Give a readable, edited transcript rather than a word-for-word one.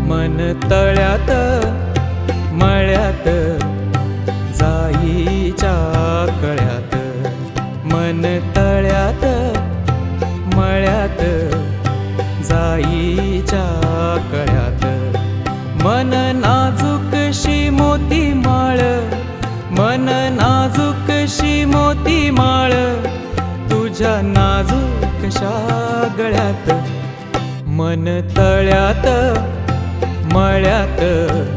मन तळ्यात मळ्यात जाईच्या कळ्यात, मन तळ्यात मळ्यात जाईच्या कळ्यात, मन नाजूकशी मोती माळ, मन नाजूकशी मोती माळ, तुझ्या नाजूकशा गळ्यात, मन तळ्यात मळ्यात